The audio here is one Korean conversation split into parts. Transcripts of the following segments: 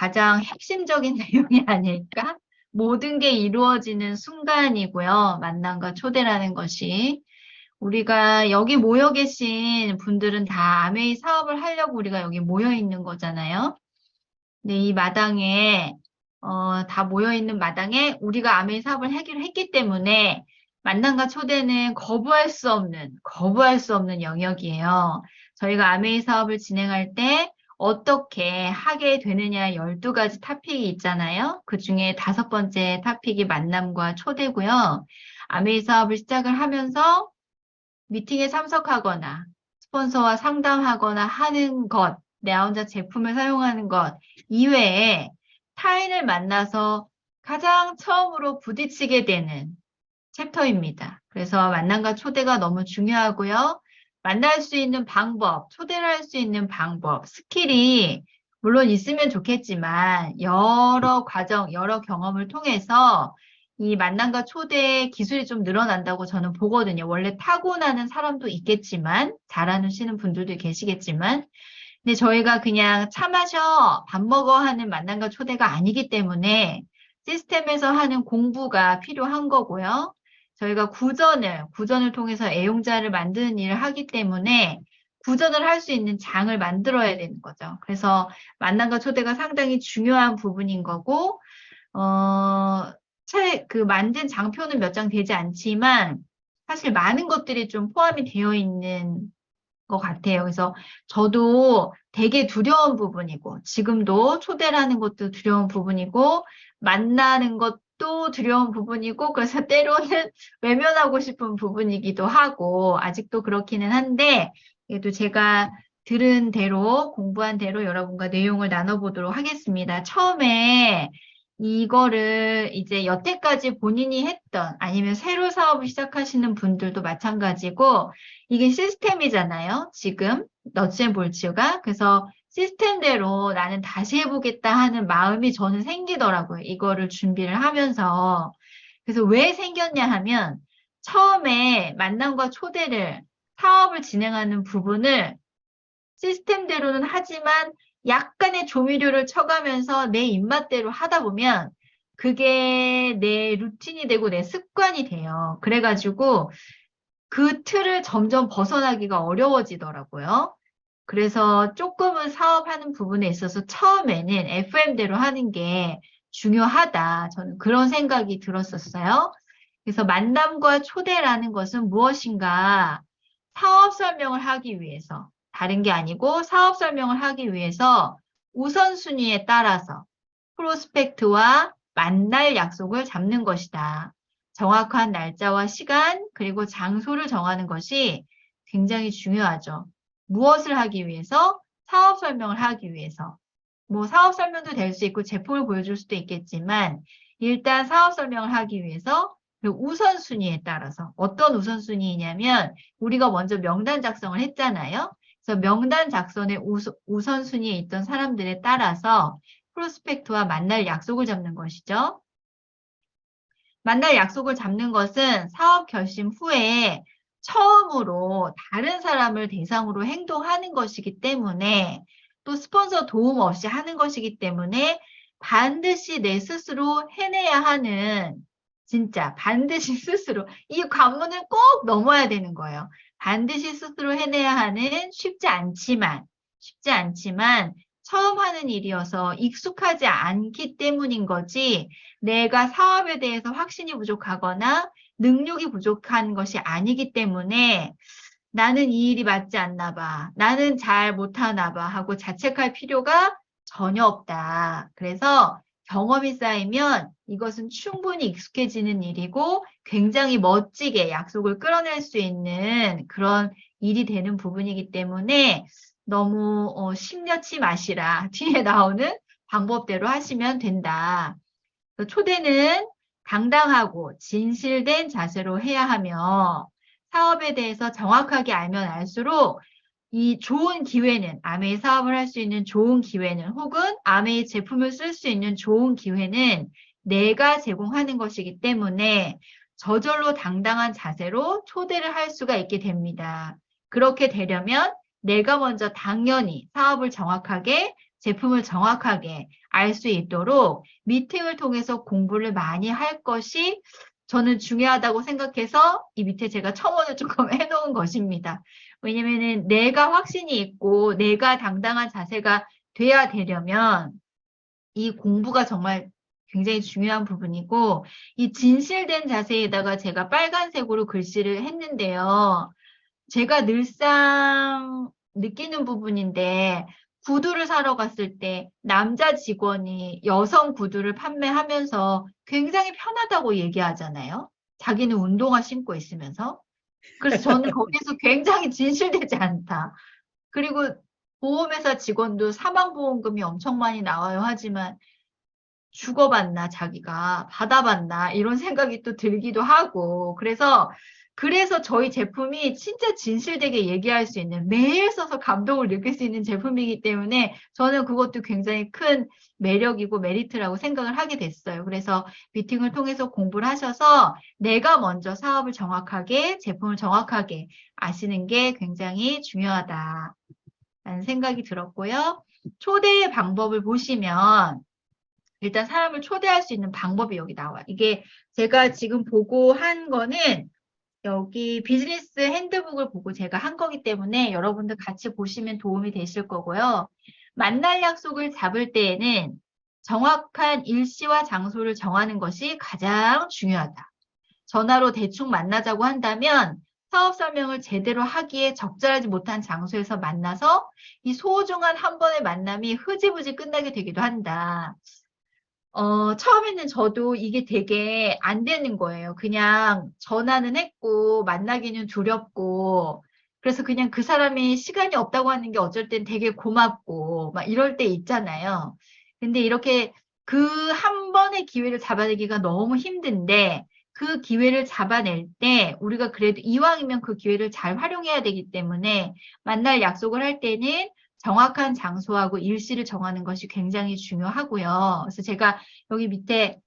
가장 핵심적인 내용이 아닐까? 모든 게 이루어지는 순간이고요. 만남과 초대라는 것이. 우리가 여기 모여 계신 분들은 다 아메이 사업을 하려고 우리가 여기 모여 있는 거잖아요. 근데 이 마당에, 다 모여 있는 마당에 우리가 아메이 사업을 하기로 했기 때문에 만남과 초대는 거부할 수 없는 영역이에요. 저희가 아메이 사업을 진행할 때 어떻게 하게 되느냐 12가지 토픽이 있잖아요. 그 중에 5번째 토픽이 만남과 초대고요. 아메이 사업을 시작을 하면서 미팅에 참석하거나 스폰서와 상담하거나 하는 것, 내 혼자 제품을 사용하는 것 이외에 타인을 만나서 가장 처음으로 부딪히게 되는 챕터입니다. 그래서 만남과 초대가 너무 중요하고요. 만날 수 있는 방법, 초대를 할 수 있는 방법, 스킬이 물론 있으면 좋겠지만 여러 과정, 여러 경험을 통해서 이 만남과 초대의 기술이 좀 늘어난다고 저는 보거든요. 원래 타고나는 사람도 있겠지만 잘하시는 분들도 계시겠지만 근데 저희가 그냥 차 마셔, 밥 먹어 하는 만남과 초대가 아니기 때문에 시스템에서 하는 공부가 필요한 거고요. 저희가 구전을 통해서 애용자를 만드는 일을 하기 때문에 구전을 할 수 있는 장을 만들어야 되는 거죠. 그래서 만남과 초대가 상당히 중요한 부분인 거고, 그 만든 장표는 몇 장 되지 않지만 사실 많은 것들이 좀 포함이 되어 있는 것 같아요. 그래서 저도 되게 두려운 부분이고, 지금도 초대라는 것도 두려운 부분이고, 만나는 것도 두려운 부분이고, 그래서 때로는 외면하고 싶은 부분이기도 하고, 아직도 그렇기는 한데, 그래도 제가 들은 대로, 공부한 대로 여러분과 내용을 나눠보도록 하겠습니다. 처음에 이거를 이제 여태까지 본인이 했던, 아니면 새로 사업을 시작하시는 분들도 마찬가지고, 이게 시스템이잖아요. 지금 넛앤볼츠가. 그래서 시스템대로 나는 다시 해보겠다 하는 마음이 저는 생기더라고요. 이거를 준비를 하면서. 그래서 왜 생겼냐 하면 처음에 만남과 초대를 사업을 진행하는 부분을 시스템대로는 하지만 약간의 조미료를 쳐가면서 내 입맛대로 하다 보면 그게 내 루틴이 되고 내 습관이 돼요. 그래가지고 그 틀을 점점 벗어나기가 어려워지더라고요. 그래서 조금은 사업하는 부분에 있어서 처음에는 FM대로 하는 게 중요하다. 저는 그런 생각이 들었었어요. 그래서 만남과 초대라는 것은 무엇인가? 사업 설명을 하기 위해서, 다른 게 아니고 사업 설명을 하기 위해서 우선순위에 따라서 프로스펙트와 만날 약속을 잡는 것이다. 정확한 날짜와 시간, 그리고 장소를 정하는 것이 굉장히 중요하죠. 무엇을 하기 위해서? 사업 설명을 하기 위해서. 뭐 사업 설명도 될 수 있고 제품을 보여줄 수도 있겠지만 일단 사업 설명을 하기 위해서 그 우선순위에 따라서 어떤 우선순위냐면 우리가 먼저 명단 작성을 했잖아요. 그래서 명단 작성의 우선순위에 있던 사람들에 따라서 프로스펙트와 만날 약속을 잡는 것이죠. 만날 약속을 잡는 것은 사업 결심 후에 처음으로 다른 사람을 대상으로 행동하는 것이기 때문에 또 스폰서 도움 없이 하는 것이기 때문에 반드시 내 스스로 해내야 하는 진짜 반드시 스스로 이 관문을 꼭 넘어야 되는 거예요. 반드시 스스로 해내야 하는 쉽지 않지만 처음 하는 일이어서 익숙하지 않기 때문인 거지 내가 사업에 대해서 확신이 부족하거나 능력이 부족한 것이 아니기 때문에 나는 이 일이 맞지 않나 봐. 나는 잘 못하나 봐. 하고 자책할 필요가 전혀 없다. 그래서 경험이 쌓이면 이것은 충분히 익숙해지는 일이고 굉장히 멋지게 약속을 끌어낼 수 있는 그런 일이 되는 부분이기 때문에 너무 심려치 마시라. 뒤에 나오는 방법대로 하시면 된다. 초대는 당당하고 진실된 자세로 해야 하며 사업에 대해서 정확하게 알면 알수록 이 좋은 기회는 아메이 사업을 할 수 있는 좋은 기회는 혹은 아메이 제품을 쓸 수 있는 좋은 기회는 내가 제공하는 것이기 때문에 저절로 당당한 자세로 초대를 할 수가 있게 됩니다. 그렇게 되려면 내가 먼저 당연히 사업을 정확하게 제품을 정확하게 알 수 있도록 미팅을 통해서 공부를 많이 할 것이 저는 중요하다고 생각해서 이 밑에 제가 첨언을 조금 해놓은 것입니다. 왜냐면은 내가 확신이 있고 내가 당당한 자세가 돼야 되려면 이 공부가 정말 굉장히 중요한 부분이고, 이 진실된 자세에다가 제가 빨간색으로 글씨를 했는데요. 제가 늘상 느끼는 부분인데, 구두를 사러 갔을 때 남자 직원이 여성 구두를 판매하면서 굉장히 편하다고 얘기하잖아요. 자기는 운동화 신고 있으면서. 그래서 저는 거기서 굉장히 진실되지 않다. 그리고 보험회사 직원도 사망보험금이 엄청 많이 나와요 하지만 주고받나 자기가 받아봤나 이런 생각이 또 들기도 하고 그래서 저희 제품이 진짜 진실되게 얘기할 수 있는 매일 써서 감동을 느낄 수 있는 제품이기 때문에 저는 그것도 굉장히 큰 매력이고 메리트라고 생각을 하게 됐어요. 그래서 미팅을 통해서 공부를 하셔서 내가 먼저 사업을 정확하게 제품을 정확하게 아시는 게 굉장히 중요하다라는 생각이 들었고요. 초대 방법을 보시면 일단 사람을 초대할 수 있는 방법이 여기 나와요. 이게 제가 지금 보고 한 거는 여기 비즈니스 핸드북을 보고 제가 한 거기 때문에 여러분들 같이 보시면 도움이 되실 거고요. 만날 약속을 잡을 때에는 정확한 일시와 장소를 정하는 것이 가장 중요하다. 전화로 대충 만나자고 한다면 사업 설명을 제대로 하기에 적절하지 못한 장소에서 만나서 이 소중한 한 번의 만남이 흐지부지 끝나게 되기도 한다. 처음에는 저도 이게 되게 안 되는 거예요. 그냥 전화는 했고, 만나기는 두렵고, 그래서 그냥 그 사람이 시간이 없다고 하는 게 어쩔 땐 되게 고맙고, 막 이럴 때 있잖아요. 근데 이렇게 그 한 번의 기회를 잡아내기가 너무 힘든데, 그 기회를 잡아낼 때 우리가 그래도 이왕이면 그 기회를 잘 활용해야 되기 때문에 만날 약속을 할 때는 정확한 장소하고 일시를 정하는 것이 굉장히 중요하고요. 그래서 제가 여기 밑에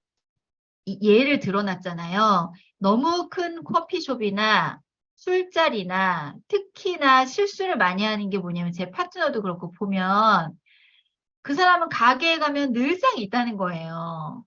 예를 들어놨잖아요. 너무 큰 커피숍이나 술자리나 특히나 실수를 많이 하는 게 뭐냐면 제 파트너도 그렇고 보면 그 사람은 가게에 가면 늘상 있다는 거예요.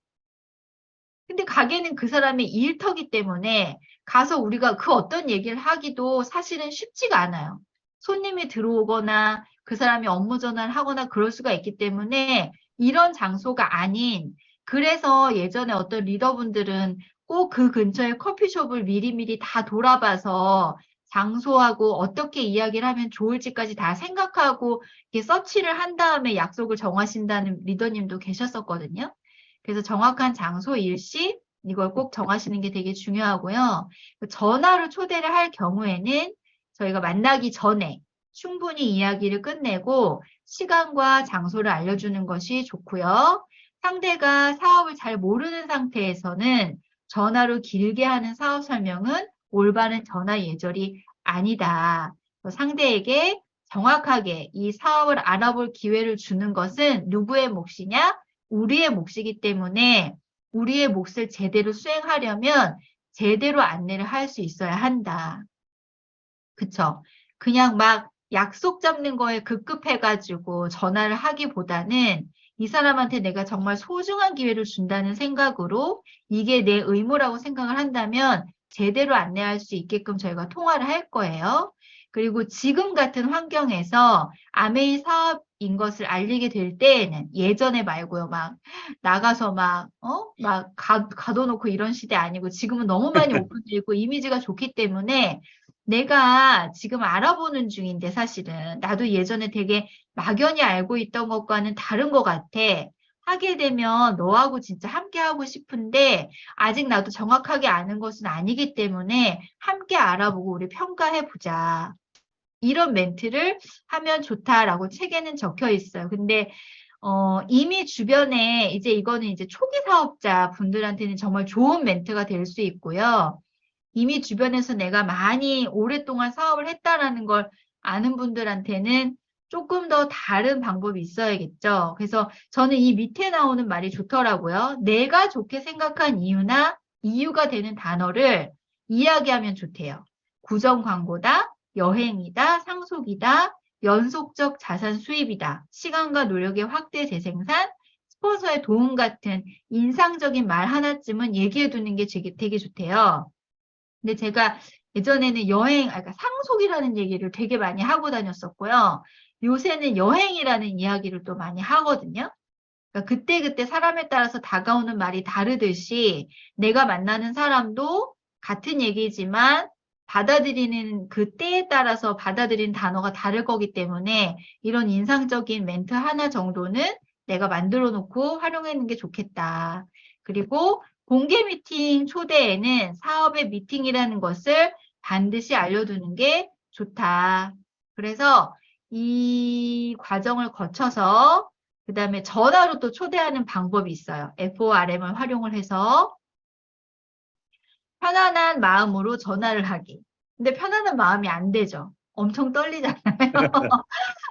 근데 가게는 그 사람의 일터기 때문에 가서 우리가 그 어떤 얘기를 하기도 사실은 쉽지가 않아요. 손님이 들어오거나 그 사람이 업무 전화를 하거나 그럴 수가 있기 때문에 이런 장소가 아닌, 그래서 예전에 어떤 리더분들은 꼭 그 근처에 커피숍을 미리미리 다 돌아봐서 장소하고 어떻게 이야기를 하면 좋을지까지 다 생각하고 이렇게 서치를 한 다음에 약속을 정하신다는 리더님도 계셨었거든요. 그래서 정확한 장소, 일시 이걸 꼭 정하시는 게 되게 중요하고요. 전화로 초대를 할 경우에는 저희가 만나기 전에 충분히 이야기를 끝내고 시간과 장소를 알려주는 것이 좋고요. 상대가 사업을 잘 모르는 상태에서는 전화로 길게 하는 사업 설명은 올바른 전화 예절이 아니다. 상대에게 정확하게 이 사업을 알아볼 기회를 주는 것은 누구의 몫이냐? 우리의 몫이기 때문에 우리의 몫을 제대로 수행하려면 제대로 안내를 할 수 있어야 한다. 그쵸? 그냥 막 약속 잡는 거에 급급해가지고 전화를 하기보다는 이 사람한테 내가 정말 소중한 기회를 준다는 생각으로 이게 내 의무라고 생각을 한다면 제대로 안내할 수 있게끔 저희가 통화를 할 거예요. 그리고 지금 같은 환경에서 아메이 사업인 것을 알리게 될 때에는 예전에 말고요. 막 나가서 가둬놓고 이런 시대 아니고 지금은 너무 많이 오픈되어 있고 이미지가 좋기 때문에 내가 지금 알아보는 중인데 사실은 나도 예전에 되게 막연히 알고 있던 것과는 다른 것 같아. 하게 되면 너하고 진짜 함께 하고 싶은데 아직 나도 정확하게 아는 것은 아니기 때문에 함께 알아보고 우리 평가해 보자. 이런 멘트를 하면 좋다라고 책에는 적혀 있어요. 근데 이미 주변에 이제 이거는 이제 초기 사업자 분들한테는 정말 좋은 멘트가 될 수 있고요. 이미 주변에서 내가 많이 오랫동안 사업을 했다라는 걸 아는 분들한테는 조금 더 다른 방법이 있어야겠죠. 그래서 저는 이 밑에 나오는 말이 좋더라고요. 내가 좋게 생각한 이유나 이유가 되는 단어를 이야기하면 좋대요. 구정 광고다, 여행이다, 상속이다, 연속적 자산 수입이다. 시간과 노력의 확대 재생산, 스폰서의 도움 같은 인상적인 말 하나쯤은 얘기해 두는 게 되게 좋대요. 근데 제가 예전에는 그러니까 상속이라는 얘기를 되게 많이 하고 다녔었고요. 요새는 여행이라는 이야기를 또 많이 하거든요. 그러니까 그때그때 사람에 따라서 다가오는 말이 다르듯이 내가 만나는 사람도 같은 얘기지만 받아들이는 그 때에 따라서 받아들이는 단어가 다를 거기 때문에 이런 인상적인 멘트 하나 정도는 내가 만들어 놓고 활용하는 게 좋겠다. 그리고 공개 미팅 초대에는 사업의 미팅이라는 것을 반드시 알려두는 게 좋다. 그래서 이 과정을 거쳐서 그 다음에 전화로 또 초대하는 방법이 있어요. FORM을 활용을 해서 편안한 마음으로 전화를 하기. 근데 편안한 마음이 안 되죠. 엄청 떨리잖아요.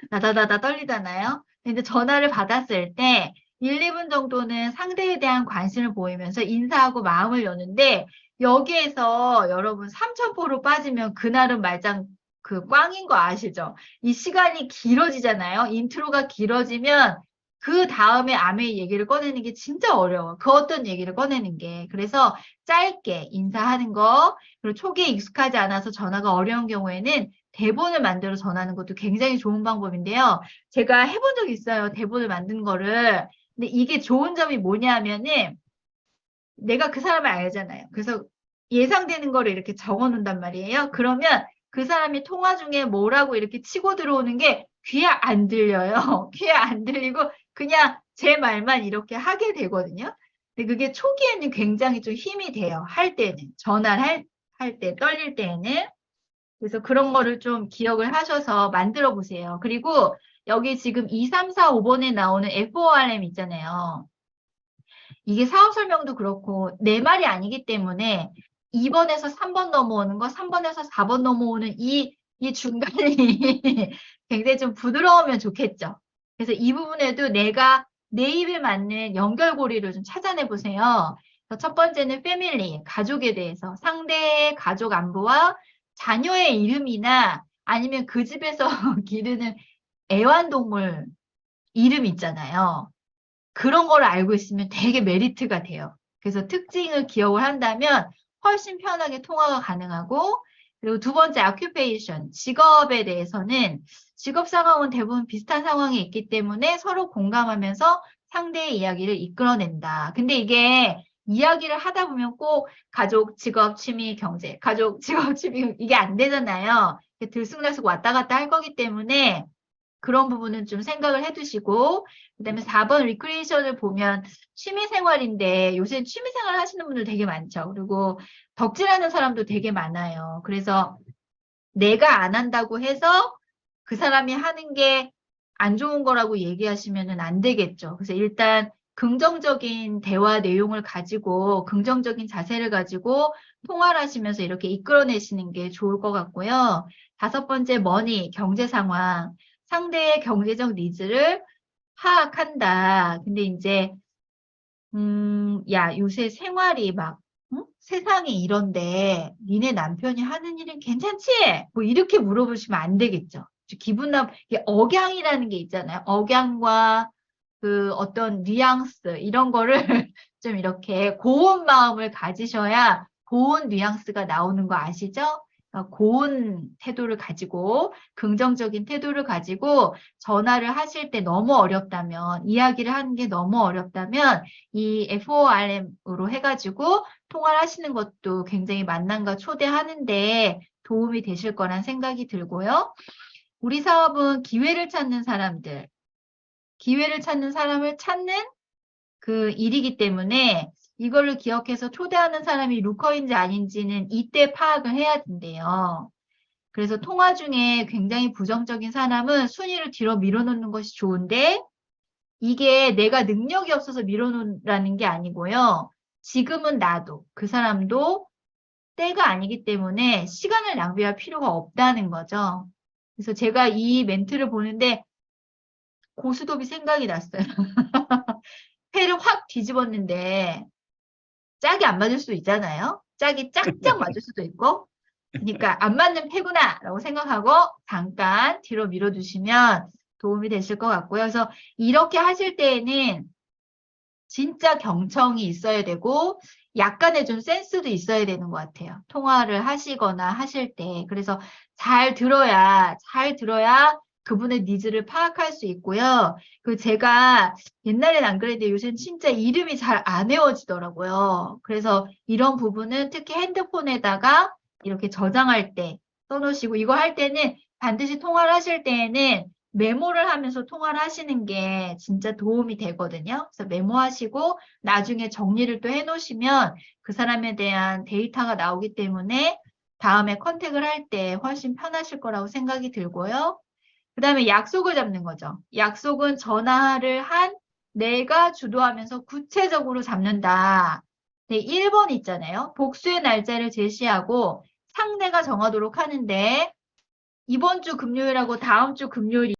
다다다다 떨리잖아요. 근데 전화를 받았을 때 1, 2분 정도는 상대에 대한 관심을 보이면서 인사하고 마음을 여는데 여기에서 여러분 3,000%로 빠지면 그날은 말짱 그 꽝인 거 아시죠? 이 시간이 길어지잖아요. 인트로가 길어지면 그 다음에 아메이 얘기를 꺼내는 게 진짜 어려워. 그 어떤 얘기를 꺼내는 게. 그래서 짧게 인사하는 거, 그리고 초기에 익숙하지 않아서 전화가 어려운 경우에는 대본을 만들어 전하는 것도 굉장히 좋은 방법인데요. 제가 해본 적 있어요. 대본을 만든 거를. 근데 이게 좋은 점이 뭐냐면은 내가 그 사람을 알잖아요. 그래서 예상되는 거를 이렇게 적어 놓는단 말이에요. 그러면 그 사람이 통화 중에 뭐라고 이렇게 치고 들어오는 게 귀에 안 들려요. 귀에 안 들리고 그냥 제 말만 이렇게 하게 되거든요. 근데 그게 초기에는 굉장히 좀 힘이 돼요. 할 때는. 전화를 할 때, 떨릴 때에는. 그래서 그런 거를 좀 기억을 하셔서 만들어 보세요. 그리고 여기 지금 2, 3, 4, 5번에 나오는 FORM 있잖아요. 이게 사업 설명도 그렇고 내 말이 아니기 때문에 2번에서 3번 넘어오는 거, 3번에서 4번 넘어오는 이 중간이 굉장히 좀 부드러우면 좋겠죠. 그래서 이 부분에도 내가 내 입에 맞는 연결고리를 좀 찾아내 보세요. 첫 번째는 패밀리, 가족에 대해서 상대의 가족 안부와 자녀의 이름이나 아니면 그 집에서 기르는 애완동물 이름 있잖아요. 그런 거를 알고 있으면 되게 메리트가 돼요. 그래서 특징을 기억을 한다면 훨씬 편하게 통화가 가능하고, 그리고 두 번째 occupation, 직업에 대해서는 직업 상황은 대부분 비슷한 상황에 있기 때문에 서로 공감하면서 상대의 이야기를 이끌어낸다. 근데 이게 이야기를 하다 보면 꼭 가족, 직업, 취미, 경제, 가족, 직업, 취미 이게 안 되잖아요. 들쑥날쑥 왔다 갔다 할 거기 때문에 그런 부분은 좀 생각을 해두시고, 그 다음에 4번 리크리에이션을 보면 취미생활인데 요새 취미생활 하시는 분들 되게 많죠. 그리고 덕질하는 사람도 되게 많아요. 그래서 내가 안 한다고 해서 그 사람이 하는 게 안 좋은 거라고 얘기하시면 안 되겠죠. 그래서 일단 긍정적인 대화 내용을 가지고 긍정적인 자세를 가지고 통화를 하시면서 이렇게 이끌어내시는 게 좋을 것 같고요. 다섯 번째, 머니, 경제 상황. 상대의 경제적 니즈를 파악한다. 근데 이제, 야, 요새 생활이 막, 응? 세상이 이런데, 니네 남편이 하는 일은 괜찮지? 뭐 이렇게 물어보시면 안 되겠죠. 이게 억양이라는 게 있잖아요. 억양과 그 어떤 뉘앙스, 이런 거를 좀 이렇게 고운 마음을 가지셔야 고운 뉘앙스가 나오는 거 아시죠? 그러니까 고운 태도를 가지고 긍정적인 태도를 가지고 전화를 하실 때 너무 어렵다면 이야기를 하는 게 너무 어렵다면 이 FORM으로 해가지고 통화를 하시는 것도 굉장히 만남과 초대하는데 도움이 되실 거란 생각이 들고요. 우리 사업은 기회를 찾는 사람을 찾는 그 일이기 때문에 이거를 기억해서 초대하는 사람이 루커인지 아닌지는 이때 파악을 해야 된대요. 그래서 통화 중에 굉장히 부정적인 사람은 순위를 뒤로 밀어놓는 것이 좋은데 이게 내가 능력이 없어서 밀어놓으라는 게 아니고요. 지금은 나도 그 사람도 때가 아니기 때문에 시간을 낭비할 필요가 없다는 거죠. 그래서 제가 이 멘트를 보는데 고스톱이 생각이 났어요. 패를 확 뒤집었는데 짝이 안 맞을 수도 있잖아요. 짝이 짝짝 맞을 수도 있고 그러니까 안 맞는 패구나라고 생각하고 잠깐 뒤로 밀어두시면 도움이 되실 것 같고요. 그래서 이렇게 하실 때에는 진짜 경청이 있어야 되고 약간의 좀 센스도 있어야 되는 것 같아요. 통화를 하시거나 하실 때. 그래서 잘 들어야 그분의 니즈를 파악할 수 있고요. 그 제가 옛날엔 안 그랬는데 요새는 진짜 이름이 잘 안 외워지더라고요. 그래서 이런 부분은 특히 핸드폰에다가 이렇게 저장할 때 써놓으시고 이거 할 때는 반드시 통화를 하실 때에는 메모를 하면서 통화를 하시는 게 진짜 도움이 되거든요. 그래서 메모하시고 나중에 정리를 또 해놓으시면 그 사람에 대한 데이터가 나오기 때문에 다음에 컨택을 할 때 훨씬 편하실 거라고 생각이 들고요. 그 다음에 약속을 잡는 거죠. 약속은 전화를 한 내가 주도하면서 구체적으로 잡는다. 네, 1번 있잖아요. 복수의 날짜를 제시하고 상대가 정하도록 하는데 이번 주 금요일하고 다음 주 금요일